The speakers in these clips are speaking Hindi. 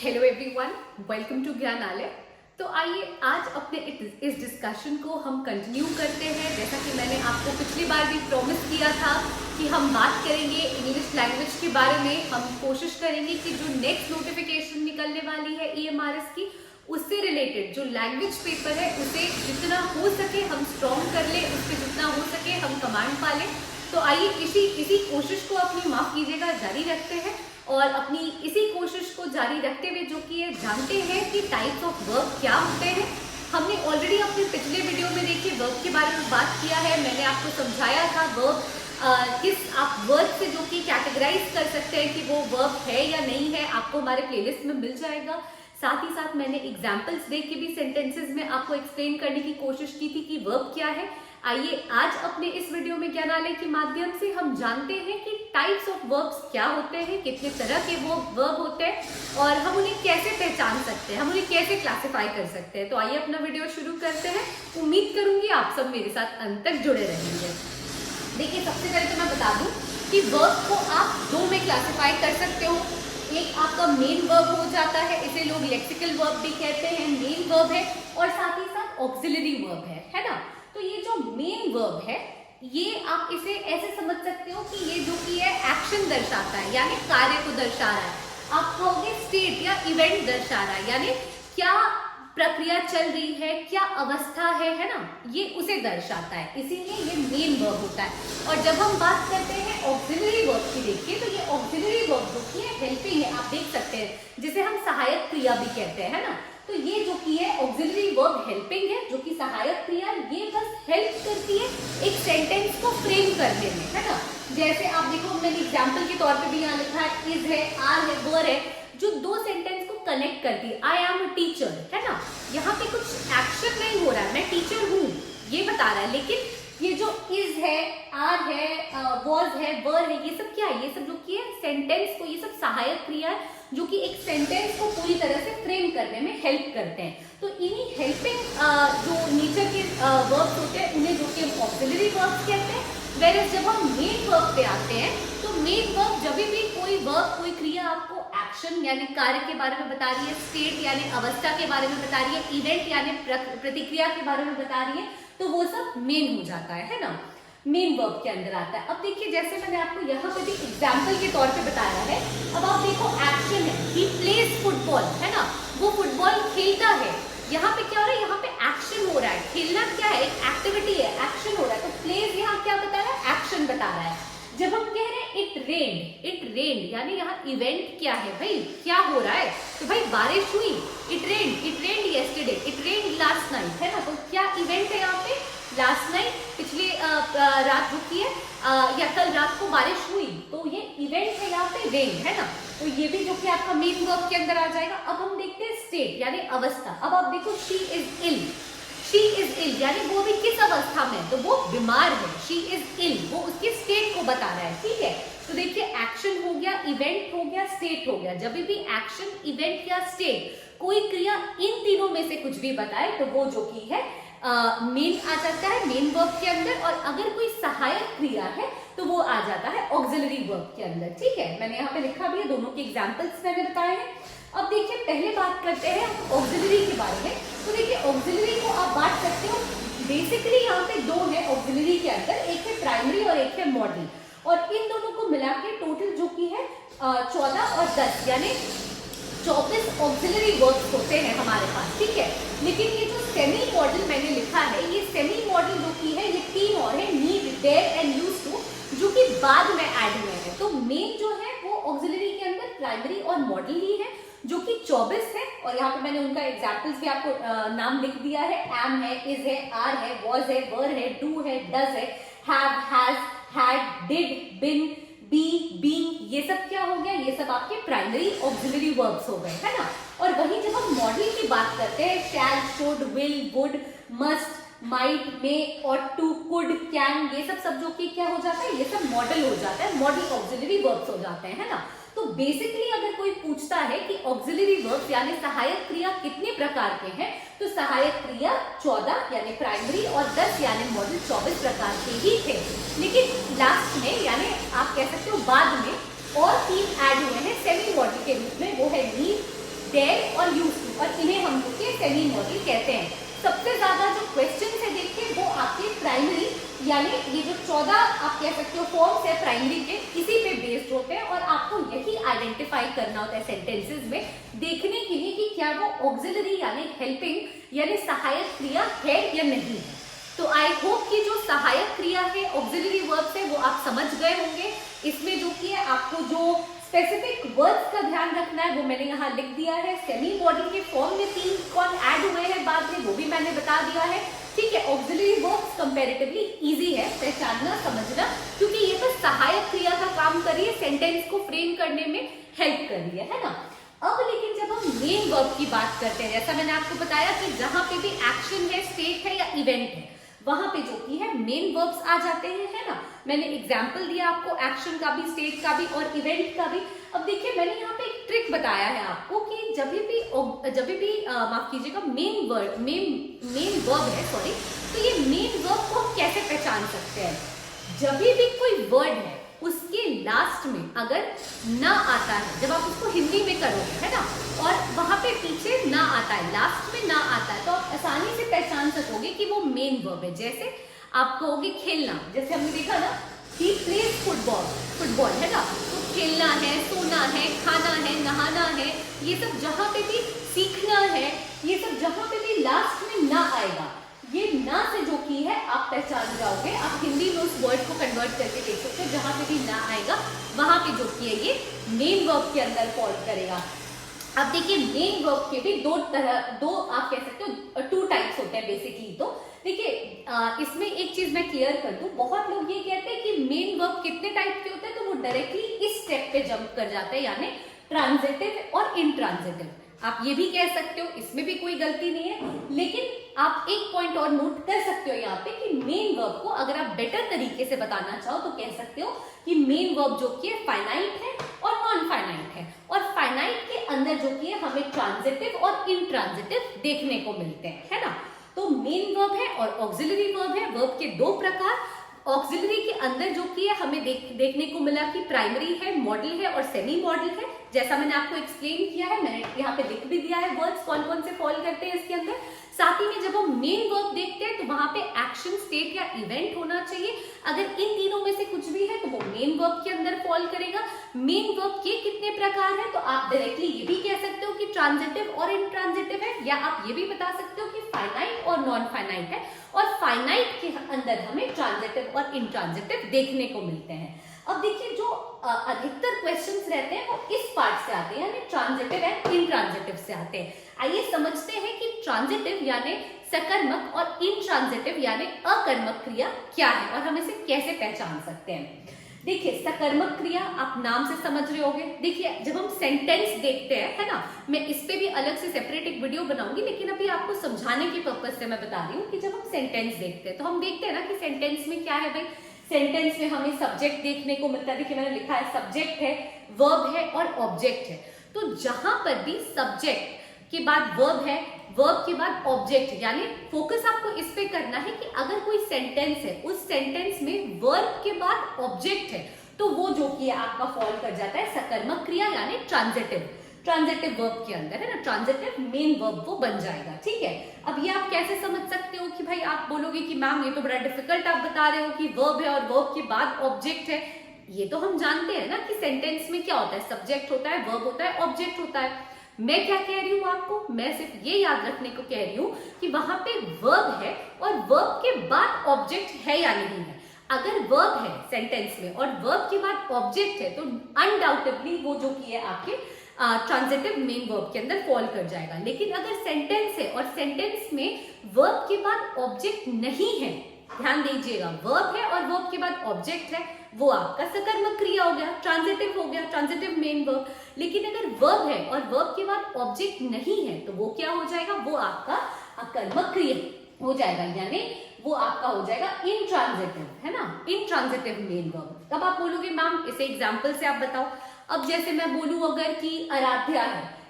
Hello everyone, welcome to Gyanalaya. तो आइए आज अपने इस डिस्कशन को हम कंटिन्यू करते हैं। जैसा कि मैंने आपको पिछली बार भी प्रॉमिस किया था कि हम बात करेंगे इंग्लिश लैंग्वेज के बारे में। हम कोशिश करेंगे कि जो नेक्स्ट नोटिफिकेशन निकलने वाली है EMRS की, उससे रिलेटेड जो लैंग्वेज पेपर है उसे जितना हो सके हम स्ट्रॉन्ग कर ले, उससे जितना हो सके हम कमांड पा लें। तो आइए इसी कोशिश को अपनी माफ कीजिएगा जारी रखते हैं और अपनी इसी कोशिश को जारी रखते हुए जो कि ये जानते हैं कि टाइप्स ऑफ वर्ब क्या होते हैं। हमने ऑलरेडी अपने पिछले वीडियो में देखिए वर्ब के बारे में बात किया है। मैंने आपको समझाया था वर्ब किस आप वर्ब से जो कि कैटेगराइज कर सकते हैं कि वो वर्ब है या नहीं है, आपको हमारे प्लेलिस्ट में मिल जाएगा। साथ ही साथ मैंने एग्जाम्पल्स देख के भी सेंटेंसेस में आपको एक्सप्लेन करने की कोशिश की थी कि वर्ब क्या है। आइए आज अपने इस वीडियो में ज्ञानालय के माध्यम से हम जानते हैं कि टाइप्स ऑफ वर्ब्स क्या होते हैं, कितने तरह के वो वर्ब होते हैं और हम उन्हें कैसे पहचान सकते हैं, हम उन्हें कैसे क्लासिफाई कर सकते हैं। तो आइए अपना वीडियो शुरू करते हैं। उम्मीद करूंगी आप सब मेरे साथ अंत तक जुड़े रहेंगे। देखिए, सबसे पहले तो मैं बता दूं कि वर्ब को आप दो में क्लासिफाई कर सकते हो। एक आपका मेन वर्ब हो जाता है, इसे लोग लेक्सिकल वर्ब भी कहते हैं, मेन वर्ब है, और साथ ही साथ ऑक्सिलरी वर्ब है ना। तो ये जो मेन वर्ब है, ये आप इसे ऐसे समझ सकते हो कि ये जो कि है एक्शन दर्शाता है, यानी कार्य को दर्शा रहा है। आप कहोगे स्टेट या इवेंट दर्शा रहा है, यानी क्या प्रक्रिया चल रही है, क्या अवस्था है ना, ये उसे दर्शाता है, इसीलिए ये मेन वर्ब होता है। और जब हम बात करते हैं ऑक्सिलरी वर्ब की, देखिए तो ये ऑक्सिलरी वर्ब जो कि है हेल्पिंग है, आप देख सकते हैं, जिसे हम सहायक क्रिया भी कहते हैं, है ना। तो ये जो कि है ऑक्सिलरी वर्ब हेल्पिंग है, जो कि सहायक क्रिया, ये बस हेल्प करती है एक सेंटेंस को फ्रेम करने में, है ना। जैसे आप देखो, मैंने एग्जांपल के तौर पे भी यहाँ लिखा है, इज है, आर है, वर है, जो दो सेंटेंस को कनेक्ट करती है। आई एम अ टीचर, है ना, यहाँ पे कुछ एक्शन नहीं हो रहा है, मैं टीचर हूँ ये बता रहा है, लेकिन ये जो इज है, आर है, वॉज है, वर है, ये सब क्या है, ये सब जो कि है सेंटेंस को, ये सब सहायक क्रिया है जो कि एक सेंटेंस को पूरी तरह से फ्रेम करने में हेल्प करते हैं। तो इन्हीं हेल्पिंग जो नेचर के वर्ब्स होते हैं उन्हें जो कि हम ऑक्सिलरी वर्ब्स कहते हैं। वेरएज़ जब हम मेन वर्ब पे आते हैं, तो मेन वर्ब जब भी कोई वर्ब, कोई क्रिया आपको एक्शन यानी कार्य के बारे में बता रही है, स्टेट यानी अवस्था के बारे में बता रही है, इवेंट यानी प्रतिक्रिया के बारे में बता रही है, तो वो सब मेन हो जाता है ना, मेन वर्ब के अंदर आता है। अब देखिए, जैसे मैंने आपको यहाँ पे भी एग्जाम्पल के तौर पे बताया है, अब आप देखो एक्शन है, ही प्लेज फुटबॉल, है ना, वो फुटबॉल खेलता है। यहाँ पे क्या हो रहा है, यहाँ पे एक्शन हो रहा है, खेलना क्या है, एक एक्टिविटी है, एक्शन हो रहा है। तो प्लेज यहाँ क्या बता रहा है, एक्शन बता रहा है। जब हम कह रहे हैं इट रेन्ड यानी यहाँ इवेंट क्या है भाई, क्या हो रहा है, तो भाई बारिश हुई, it rained yesterday, it rained last night, है ना। तो क्या इवेंट है यहाँ पे, लास्ट नाइट, पिछले रात रुकी है या कल रात को बारिश हुई, तो ये इवेंट है यहाँ पे रेन, है ना। तो ये भी जो कि आपका मेन वर्ब के अंदर आ जाएगा। अब हम देखते हैं स्टेट यानी अवस्था। अब आप देखो, शी इज इल यानी वो भी किस अवस्था में, तो वो बीमार है, शी इज इल, वो उसके स्टेट को बता रहा है, ठीक है। तो देखिए, एक्शन हो गया, इवेंट हो गया, स्टेट हो गया। जब भी एक्शन, इवेंट या स्टेट कोई क्रिया इन तीनों में से कुछ भी बताए, तो वो जो कि है मेन आ जाता है मेन वर्ब के अंदर, और अगर कोई सहायक क्रिया है तो वो आ जाता है ऑक्सिलरी वर्ब के अंदर, ठीक है। मैंने यहाँ पे लिखा भी है, दोनों के एग्जांपल्स मैंने बताए हैं। अब देखिए, पहले बात करते हैं ऑक्सिलरी के बारे में। तो देखिए, ऑक्सिलरी को आप बांट सकते हो, बेसिकली यहाँ पे दो है ऑक्सिलरी के अंदर, एक है प्राइमरी और एक है मॉडल, और इन दोनों को मिला के टोटल जो की है 14 और 10 यानी 24 ऑक्सिलरी वर्ब्स होते हैं हमारे पास, ठीक है। लेकिन ये जो सेमी मॉडल मैंने लिखा है, ये सेमी मॉडल जो की है, ये 3 और है, need, dare and use to, जो कि बाद में ऐड हुए हैं। तो मेन जो है वो ऑक्सिलरी के अंदर प्राइमरी और मॉडल ही है, जो कि 24 है, और यहाँ पे मैंने उनका एग्जाम्पल्स भी आपको नाम लिख दिया है। एम है, इज है, आर है, वॉज है, वर है, डू है, डज है, have, has, had, did, been, be, being, ये सब क्या हो गया, ये सब आपके प्राइमरी ऑक्सिलरी वर्ब्स हो गए, है ना। और वहीं जब हम मॉडल की बात करते हैं, shall, should, will, would, must, might, may, ought to, could, can, ये सब जो कि क्या हो जाता है, ये सब मॉडल हो जाता है, मॉडल ऑक्सिलरी वर्ब्स हो जाते हैं, है ना। तो बेसिकली अगर कोई पूछता है कि ऑक्सिलरी वर्ब्स यानी सहायक क्रिया कितने प्रकार के हैं, तो सहायक क्रिया 14 यानी प्राइमरी और 10 यानी मॉडल 24 प्रकार के ही थे। लेकिन लास्ट में यानी आप कह सकते हो बाद में और 3 ऐड हुए हैं सेमी मॉडल के रूप में, वो है नीड, डेयर और यूज टू, और इन्हें हम लोग के सेमी मॉडल कहते हैं। सबसे ज्यादा जो क्वेश्चन है देखिए वो आपके प्राइमरी यानी ये जो 14 आप कह सकते हो फॉर्म्स है प्राइमरी के, इसी पे बेस्ड होते हैं और आपको यही आइडेंटिफाई करना होता है सेंटेंसेस में देखने के लिए कि क्या वो ऑक्सिलरी यानी हेल्पिंग यानी सहायक क्रिया है या नहीं है। तो आई होप कि जो सहायक क्रिया है ऑक्सिलरी वर्ब्स है वो आप समझ गए होंगे। इसमें जो कि है आपको जो स्पेसिफिक वर्ड्स का ध्यान रखना है वो मैंने यहाँ लिख दिया है। सेमी मॉडल के फॉर्म में 3 कौन ऐड हुए हैं बाद में वो भी मैंने बता दिया है, ठीक है। ऑक्सिलरी वर्ब्स कंपैरेटिवली इजी है पहचानना समझना, क्योंकि ये तो सहायक क्रिया का काम कर रही है, सेंटेंस को फ्रेम करने में हेल्प कर रही है ना। अब लेकिन जब हम मेन वर्ब की बात करते हैं, जैसा मैंने आपको बताया कि जहां पे भी एक्शन है, स्टेट है या इवेंट है, वहां पे जो की है मेन वर्ब्स आ जाते हैं, है ना। मैंने एग्जांपल दिया आपको एक्शन का भी, स्टेट का भी और इवेंट का भी। अब देखिए मैंने यहाँ पे एक ट्रिक बताया है आपको कि जब भी माफ कीजिएगा मेन वर्ब है सॉरी, तो ये मेन वर्ब को हम कैसे पहचान सकते हैं। जब भी कोई वर्ड है उसके लास्ट में अगर ना आता है, जब आप उसको हिंदी में करोगे है ना, और वहां पे पीछे ना आता है, लास्ट में ना आता है, तो आप आसानी से पहचान सकोगे कि वो मेन वर्ब है। जैसे आप कहोगे खेलना, जैसे हमने देखा ना ही प्लेज फुटबॉल है ना, तो खेलना है, सोना है, खाना है, नहाना है, ये सब जहां पे भी सीखना है, ये सब जहां पे भी लास्ट में ना आएगा, ये ना से जो की है आप पहचान जाओगे। आप हिंदी में उस वर्ड को कन्वर्ट करके देख सकते हो, जहां पे भी ना आएगा वहां पे जो की है ये मेन वर्ब के अंदर फॉल करेगा। अब देखिए मेन वर्ब के भी दो आप कह सकते हो 2 टाइप्स होते हैं बेसिकली। तो देखिए इसमें एक चीज मैं क्लियर कर दूं, बहुत लोग ये कहते हैं कि मेन वर्ब कितने टाइप के होते हैं, तो वो डायरेक्टली इस स्टेप पे जंप कर जाते हैं, यानी ट्रांजिटिव और इंट्रांजिटिव। आप ये भी कह सकते हो, इसमें भी कोई गलती नहीं है, लेकिन आप एक पॉइंट और नोट कर सकते हो यहाँ पे कि मेन वर्ब को अगर आप बेटर तरीके से बताना चाहो तो कह सकते हो कि मेन वर्ब जो कि है फाइनाइट है और नॉन फाइनाइट है, और फाइनाइट के अंदर जो कि है हमें ट्रांजिटिव और इंट्रांजिटिव देखने को मिलते हैं, है ना। तो मेन वर्ब है और ऑक्सिलरी वर्ब है, वर्ब के 2 प्रकार। ऑक्सिलरी के अंदर जो कि है हमें देखने को मिला कि प्राइमरी है, मॉडल है और सेमी मॉडल है, जैसा मैंने आपको एक्सप्लेन किया है, मैंने यहाँ पे लिख भी दिया है वर्ड्स कौन कौन से फॉल करते हैं इसके अंदर। साथ ही में जब हम मेन वर्ब देखते हैं तो वहां पे एक्शन, स्टेट या इवेंट होना चाहिए। अगर इन तीनों में से कुछ भी है तो वो मेन वर्ब के अंदर फॉल करेगा। मेन वर्ब के कितने प्रकार है, तो आप डायरेक्टली ये भी कह सकते हो कि ट्रांजिटिव और इंट्रांजिटिव है, या आप ये भी बता सकते हो कि फाइनाइट और नॉन फाइनाइट है, और फाइनाइट के अंदर हमें ट्रांजिटिव और इंट्रांजिटिव देखने को मिलते हैं। अब देखिए जो अधिकतर क्वेश्चंस रहते हैं वो इस पार्ट से आते हैं, यानी ट्रांजिटिव एंड इंट्रांजिटिव से आते हैं। आइए समझते हैं कि ट्रांजिटिव यानी सकर्मक और इंट्रांजिटिव यानी अकर्मक क्रिया क्या है और हम इसे कैसे पहचान सकते हैं। देखिए सकर्मक क्रिया आप नाम से समझ रहे होंगे। देखिए जब हम सेंटेंस देखते हैं, है ना, मैं इस पे भी अलग से सेपरेट एक वीडियो बनाऊंगी, लेकिन अभी आपको समझाने के पर्पज से मैं बता रही हूँ कि जब हम सेंटेंस देखते हैं तो हम देखते हैं ना कि सेंटेंस में क्या है भाई, सेंटेंस में हमें सब्जेक्ट देखने को मिलता है। देखिए मैंने लिखा है सब्जेक्ट है, वर्ब है और ऑब्जेक्ट है। तो जहां पर भी सब्जेक्ट के बाद वर्ब है, वर्ब के बाद ऑब्जेक्ट है, यानी फोकस आपको इस पे करना है कि अगर कोई सेंटेंस है उस सेंटेंस में वर्ब के बाद ऑब्जेक्ट है तो वो जो कि आपका फॉल कर जाता है सकर्मक क्रिया यानी ट्रांजिटिव वर्ब के अंदर, है ना। ट्रांजिटिव मेन वर्ब वो बन जाएगा, ठीक है। अब ये आप कैसे समझ सकते हो कि भाई आप बोलोगे कि मैम ये तो बड़ा डिफिकल्ट आप बता रहे हो कि वर्ब है और वर्ब के बाद ऑब्जेक्ट है। ये तो हम जानते हैं ना कि सेंटेंस में क्या होता है, सब्जेक्ट होता है, वर्ब होता है, ऑब्जेक्ट होता है। मैं क्या कह रही हूँ आपको, मैं सिर्फ ये याद रखने को कह रही हूँ कि वहां पे वर्ब है और वर्ब के बाद ऑब्जेक्ट है या नहीं है। अगर वर्ब है सेंटेंस में और वर्ब के बाद ऑब्जेक्ट है तो अनडाउटेबली वो जो की है आपके ट्रांजिटिव मेन वर्ब के अंदर फॉल कर जाएगा। लेकिन अगर सेंटेंस है और सेंटेंस में वर्ब के बाद ऑब्जेक्ट नहीं है, ध्यान दीजिएगा, वर्ब है और वर्ब के बाद ऑब्जेक्ट है, वो आपका सकर्मक क्रिया हो गया, ट्रांजिटिव हो गया, ट्रांजिटिव मेन वर्ब। लेकिन अगर वर्ब है और वर्ब के बाद ऑब्जेक्ट नहीं है तो वो क्या हो जाएगा, वो आपका अकर्मक क्रिया हो जाएगा, यानी वो आपका हो जाएगा इंट्रांजिटिव, है ना, इंट्रांजिटिव मेन वर्ब। तब आप बोलोगे मैम इसे एग्जाम्पल से आप बताओ। अब जैसे मैं बोलूं अगर कि आराध्या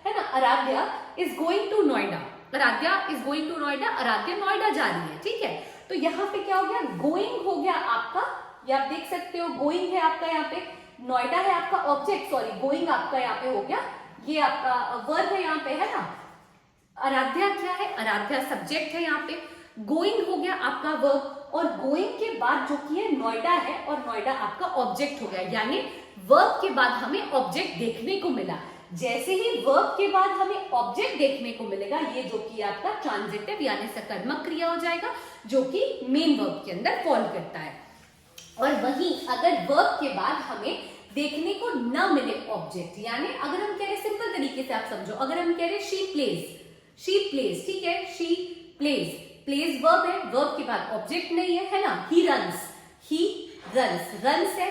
है ना, Aaradhya is going to Noida, Aaradhya is going to Noida, Aaradhya Noida जा रही है, ठीक है। तो यहाँ पे क्या हो गया, गोइंग हो गया आपका, ये आप देख सकते हो गोइंग है आपका, यहाँ पे नोएडा है आपका ऑब्जेक्ट, सॉरी गोइंग आपका यहाँ पे हो गया ये आपका वर्ब है यहाँ पे, है ना। आराध्या क्या है, आराध्या सब्जेक्ट है यहाँ पे। गोइंग हो गया आपका वर्ब, और गोइंग के बाद जो कि है नोएडा है, और नोएडा आपका ऑब्जेक्ट हो गया, यानी वर्ब के बाद हमें ऑब्जेक्ट देखने को मिला। जैसे ही वर्ब के बाद हमें ऑब्जेक्ट देखने को मिलेगा, ये जो कि आपका ट्रांजिटिव यानी सकर्मक क्रिया हो जाएगा, जो कि मेन वर्ब के अंदर फॉल करता है। और वहीं अगर वर्ब के बाद हमें देखने को न मिले ऑब्जेक्ट, यानी अगर हम कह रहे सिंपल तरीके से आप समझो, अगर हम कह रहे शी प्लेज, ठीक है, शी प्लेज वर्ब है, वर्ब के बाद ऑब्जेक्ट नहीं है ना। ही रन्स है,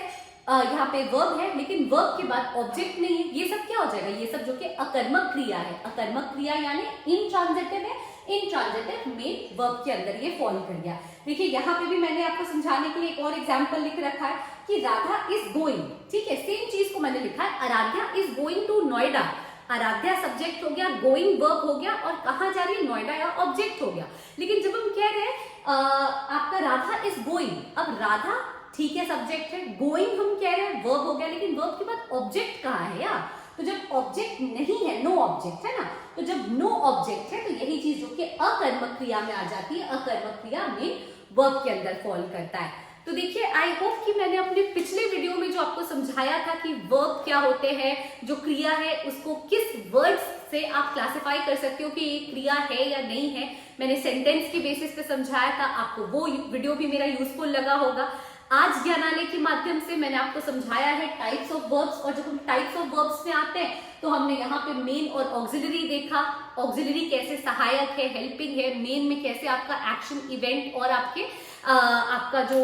यहाँ पे वर्ब है लेकिन वर्ब के बाद ऑब्जेक्ट नहीं है, ये सब क्या हो जाएगा, ये सब जो कि अकर्मक क्रिया है। अकर्मक क्रिया यानी इनट्रांजिटिव है, इनट्रांजिटिव में वर्ब के अंदर ये फॉल कर गया। देखिए यहाँ पे भी मैंने आपको समझाने के लिए एक और एग्जांपल लिख रखा है कि राधा इज गोइंग, ठीक है, सेम चीज को मैंने लिखा है, Aaradhya is going to Noida. Aaradhya subject हो गया, गोइंग वर्ब हो गया, और कहां जा रही है, नोएडा, या ऑब्जेक्ट हो गया। लेकिन जब हम कह रहे हैं आपका राधा इज गोइंग, अब राधा ठीक है सब्जेक्ट है, गोइंग हम कह रहे हैं वर्ब हो गया, लेकिन वर्ब के बाद ऑब्जेक्ट कहाँ है यार। तो जब ऑब्जेक्ट नहीं है, नो ऑब्जेक्ट है ना, तो जब नो ऑब्जेक्ट है तो यही चीज जो कि अकर्मक क्रिया में आ जाती है, अकर्मक क्रिया में वर्ब के अंदर फॉल करता है। तो देखिए आई होप कि मैंने अपने पिछले वीडियो में जो आपको समझाया था कि वर्ब क्या होते हैं, जो क्रिया है उसको किस वर्ड्स से आप क्लासिफाई कर सकते हो कि ये क्रिया है या नहीं है, मैंने सेंटेंस के बेसिस पे समझाया था, आपको वो वीडियो भी मेरा यूजफुल लगा होगा। आज ज्ञानालय के माध्यम से मैंने आपको समझाया है टाइप्स ऑफ वर्ब्स, और जब हम टाइप्स ऑफ वर्ब्स में आते हैं तो हमने यहाँ पे मेन और ऑक्सिलरी देखा, ऑक्सिलरी कैसे सहायक है, हेल्पिंग है, मेन में कैसे आपका एक्शन, इवेंट और आपके आपका जो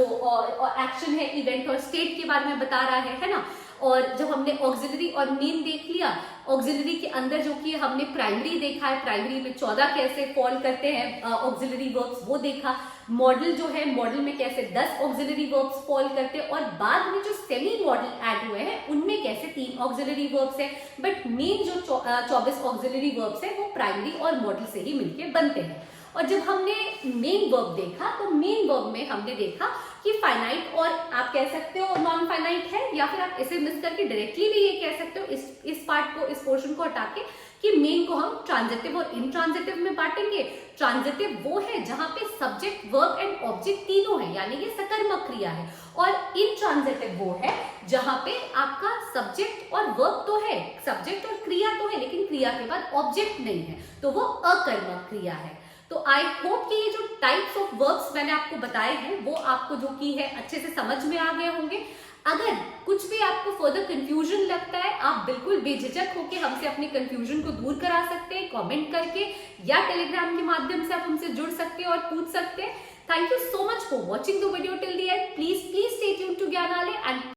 एक्शन है, इवेंट और स्टेट के बारे में बता रहा है ना। और जब हमने ऑक्सिलरी और मेन देख लिया, ऑक्सिलरी के अंदर जो कि हमने प्राइमरी देखा है, प्राइमरी में 14 कैसे फॉल करते हैं ऑक्सिलरी वर्ब्स वो देखा, मॉडल जो है मॉडल में कैसे 10 ऑक्सिलरी वर्ब्स फॉल करते हैं, और बाद में जो सेमी मॉडल ऐड हुए हैं उनमें कैसे 3 ऑक्सिलरी वर्ब्स है, बट मेन जो 24 ऑक्सिलरी वर्ब्स है वो प्राइमरी और मॉडल से ही मिलके बनते हैं। और जब हमने मेन वर्ब देखा तो मेन वर्ब में हमने देखा कि फाइनाइट और आप कह सकते हो नॉन फाइनाइट है, या फिर आप इसे मिस करके डायरेक्टली भी ये कह सकते हो इस पार्ट को, इस पोर्शन को हटा के, कि मेन को हम ट्रांजिटिव और इनट्रांजिटिव में बांटेंगे। ट्रांजिटिव वो है जहां पे सब्जेक्ट वर्ब एंड ऑब्जेक्ट तीनों है, यानी ये सकर्मक क्रिया है, और इनट्रांजिटिव वो है जहां पे आपका सब्जेक्ट और वर्ब तो है, सब्जेक्ट और क्रिया तो है, लेकिन क्रिया के बाद ऑब्जेक्ट नहीं है, तो वो अकर्मक क्रिया है। तो आई होप कि ये जो टाइप्स ऑफ वर्ब्स मैंने आपको बताए हैं वो आपको जो की है अच्छे से समझ में आ गए होंगे। अगर कुछ भी आपको फर्दर कंफ्यूजन लगता है, आप बिल्कुल बेझिझक होकर हमसे अपने कंफ्यूजन को दूर करा सकते हैं कमेंट करके, या टेलीग्राम के माध्यम से आप हमसे जुड़ सकते हैं और पूछ सकते हैं। Thank you so much for watching the video till the end. Please stay tuned to Gyanalaya and